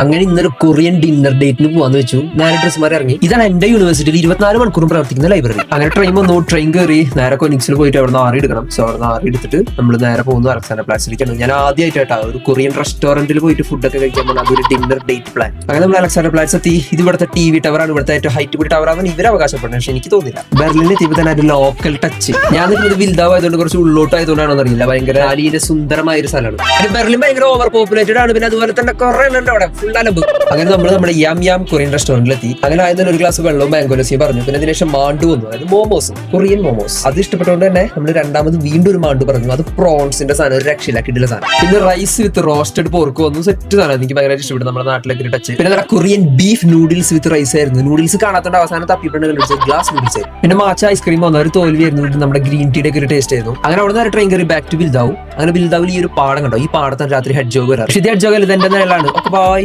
അങ്ങനെ ഇന്നൊരു Korean dinner ഡേറ്റിന് പോകാന്ന് വെച്ചു. നേരെ ഡ്രസ്സുമാർ ഇറങ്ങി. ഇതാണ് എന്റെ യൂണിവേഴ്സിറ്റിയിൽ 24 മണിക്കൂറും പ്രവർത്തിക്കുന്ന ലൈബ്രറി. അങ്ങനെ ട്രെയിൻ വന്നു. ട്രെയിൻ കയറി നേരെ കൊനിക്സിൽ പോയിട്ട് അവിടെ നിന്ന് ആറി എടുക്കണം. സോ അവിടെ നിന്ന് ആറി എടുത്തിട്ട് നമ്മൾ നേരെ പോകുന്നു അലക്സാണ്ടർ പ്ലാറ്റ്സിലേക്കാണ്. ഞാൻ ആദ്യമായിട്ടാ ഒരു കൊറിയൻ റെസ്റ്റോറന്റിൽ പോയിട്ട് ഫുഡൊക്കെ കഴിക്കാൻ പോകുന്നത്. അതൊരു ഡിന്നർ ഡേറ്റ് പ്ലാൻ. അങ്ങനെ നമ്മൾ അലക്സാണ്ടർ പ്ലാറ്റ്സ് എത്തി. ഇത് ഇവിടുത്തെ TV ടവറാണ്. ഇവിടുത്തെ ഏറ്റവും ഹൈറ്റ് കൂടി ടവർ ആവാൻ ഇവർ അവകാശപ്പെടുന്നത്. പക്ഷെ എനിക്ക് തോന്നില്ല. ബെർലിനിൽ എത്തിയപ്പോൾ തന്നെ ഒരു ലോക്കൽ ടച്ച്. ഞാൻ നിൽക്കുന്നത് വിൽദാവായതുകൊണ്ട് കുറച്ച് ഉള്ളോട്ടായതുകൊണ്ടാണോ അറിയില്ല. ഭയങ്കര ആലിയുടെ സുന്ദരമായ ഒരു സ്ഥലമാണ്. ബെർലിൻ ഭയങ്കര ഓവർ പോപ്പുലേറ്റഡ് ആണ്. പിന്നെ അതുപോലെ തന്നെ കുറെ ഉണ്ട് അവിടെ ഫുൾ അലമ്പ്. അങ്ങനെ നമ്മൾ നമ്മുടെ യാം കൊറിയൻ റെസ്റ്റോറന്റിലെത്തി. അങ്ങനെ ആയതിന് ഒരു ഗ്ലാസ് വെള്ളവും മാംഗോ ലസ്സിയും പറഞ്ഞു. പിന്നെ അതിനുശേഷം മാണ്ടു വന്നു. അതായത് മോമോസ്, കൊറിയൻ മോമോസ്. അത് ഇഷ്ടപ്പെട്ടുകൊണ്ട് തന്നെ നമ്മൾ രണ്ടാമത് വീണ്ടും ഒരു മാണ്ടു പറഞ്ഞു. അത് പ്രോൺസിന്റെ സാധനം, ഒരു രക്ഷയിലാക്കിയിട്ടുള്ള സാധനം. പിന്നെ റൈസ് വിത്ത് റോസ്റ്റഡ് പോർക്ക് വന്നു. സെറ്റ് സാധനം എനിക്ക് ഭയങ്കര ഇഷ്ടപ്പെട്ടു. നമ്മുടെ നാട്ടിലേക്ക് ടച്ച്. പിന്നെ നമ്മുടെ കൊറിയൻ ബീഫ് നൂഡിൽസ് വിത്ത് റൈസ് ആയിരുന്നു. നൂഡിൽസ് കാണാത്തോണ്ട് അവസാനം തപ്പിട്ടുണ്ട് ഗ്ലാസ് നൂഡിൽസ് ആയിരുന്നു. പിന്നെ മാച്ച ഐസ്ക്രീം വന്ന ഒരു തോൽവിയായിരുന്നു. നമ്മുടെ ഗ്രീൻ ടീയുടെ ഒക്കെ ഒരു ടേസ്റ്റ് ആയിരുന്നു. അങ്ങനെ അവിടെ നിന്ന് ട്രെയിൻ കയറി ബാക്ക് ടു ബിൽദാവും. അങ്ങനെ ബിൽദാവിൽ ഈ ഒരു പാടം കണ്ടോ. ഈ പാടത്താണ് രാത്രി ഹെഡ് ജോഗ് വരാറ്. പക്ഷേ ഇത് ഹെഡ് ജോഗ് അല്ല, ഇത് എന്റെ നിഴലാണ്. Okay bye.